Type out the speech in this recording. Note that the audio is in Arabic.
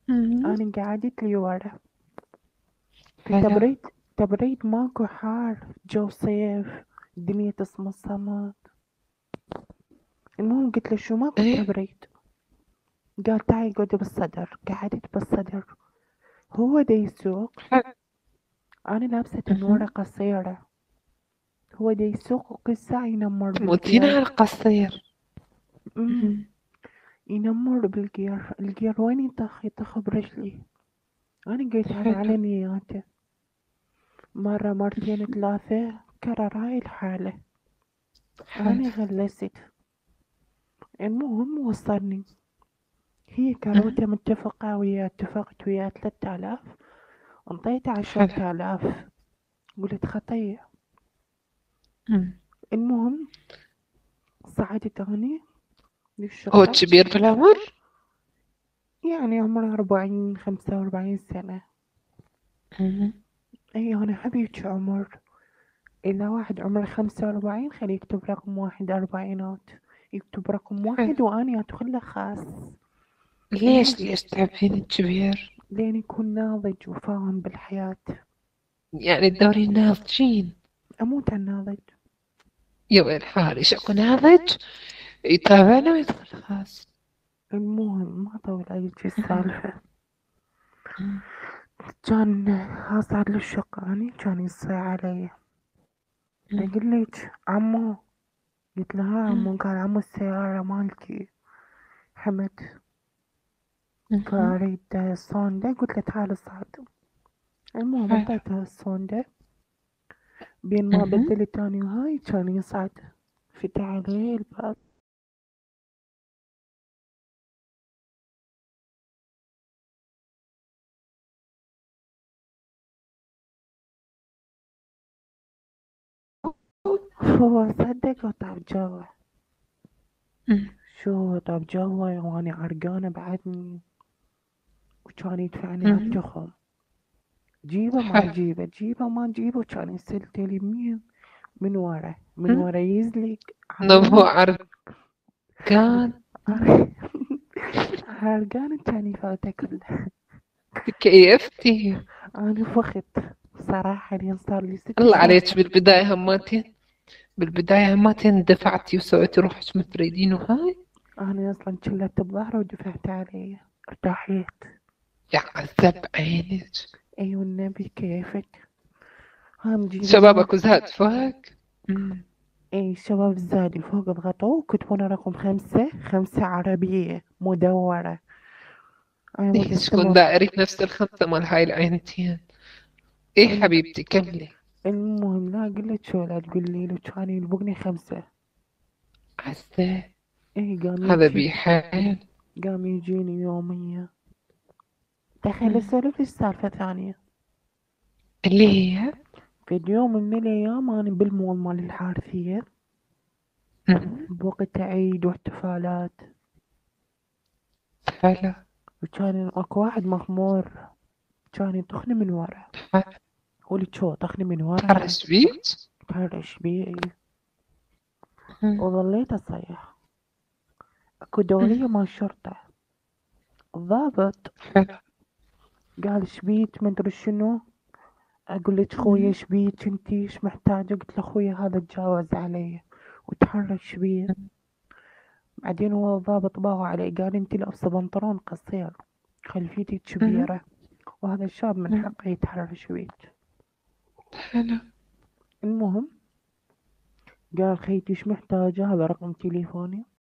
مم. أنا قعدت لي ورا في حلو. تبريد ماكو حار، جو صيف، الدنيا تصمى السما. المهم قلت له شو ماكو ايه. تبريد؟ قال تعي قعدي بالصدر. قعدت بالصدر. هو دا يسوق، حلو. أنا لابسة تنورة مهم. قصيرة. هو دا يسوق وكل ساعة ينمر تموتين على بالجير. القصير. أمم، مهم. ينمر بالجير. الجير وين يطخ؟ يطخ برجلي. أنا قلت هذا حلو. على نياته. مرة مرتين ثلاثة كرر هاي الحالة. أنا حلو. غلست. المهم وصلني. هي مهم. كروتة متفقة ويا اتفقت ويا 3000. انطيته حلو. 10,000. قلت خطية. مم. المهم صعدت أني هو للشقة. كبير بالعمر؟ يعني عمره 40 45 سنة. مهم. أي أنا حبيك عمر. إذا واحد عمره 45 خليه يكتب رقم واحد أربعينات. يكتب رقم حلو. واحد وأنا أدخله خاص. ليش المهم ليش تحبين الكبير؟ لين يكون ناضج وفاهم بالحياة. يعني الدوري ناضجين؟ أموت على الناضج. يا ويل حالي شكو ناضج يتابعنا ويدخل خاص. المهم ما أطول عليك مهم. السالفة. مم. كان أصعد للشقة أني كان يصيح علي. مم. يقول لك عمو. قلت له ها مم. عمو. قال عمو السيارة مالتي حمد مهم. فأريد الصندة. قلت له تعال اصعد. المهم حلو. اعطيته الصندة. بين ما مهم. بدلت أني وهاي كان يصعد. فتح عليه الباب. هو صدق وطاب جوه. مم. شو طاب جوه وأنا عرقانة بعدني. وكان يدفعني مهم. هالتخم. جيبه ما حلو. جيبه جيبه ما جيبه كان يسلتلي من ورا من مم. ورا يزلق نبو عرقان. عرقان. مم. عرقان كان يفوته كله. تكيفتي. أنا فخت. صراحة لين صار لي ست الله شهور عليك بالبداية هماتين. بالبداية هماتين دفعتي وسويتي روحك ما تريدين وهاي. أنا أصلا شلت بظهره ودفعت عليه. ارتاحيت. يا عذب عينك. أيوة النبي كيفك. هم جيبي ما. شبابك وزهد فوق. مم. أي الشباب الزادي فوق الغطاء وكتبونا رقم خمسة. خمسة عربية مدورة. أنا ما إيه شكون تستمر. دائري نفس الخمسة مال هاي العينتين. إيه حبيبتي كملي. المهم لا قلت شو لا تقول لي لو كان يلبقني خمسة. عسى. ايه هذا بيحال. قام يجيني يوميا. دخل مم. اسولف السالفة ثانية. اللي هي. في يوم من الأيام أنا بالمول مال الحارثية. مم. بوقت عيد واحتفالات. حلو. وكان اكو واحد مخمور. كان يطخني من ورا. حلو. قولي شو طخني من ورا. تحرش بيك. تهرش بي. مم. وظليت أصيح. اكو مم. دورية مال شرطة. الضابط حلو. قال شبيك مدري شنو. اقول لك خويا مم. شبيك انتي ايش محتاجة؟ قلت له خويا هذا تجاوز علي وتحرش بي. بعدين هو الضابط باغى علي قال انتي لابسة بنطلون قصير خلفيتك مم. كبيرة وهذا الشاب من مم. حقه يتحرش بيك. حلو. المهم قال خيتي ايش محتاجة؟ هذا رقم تليفوني.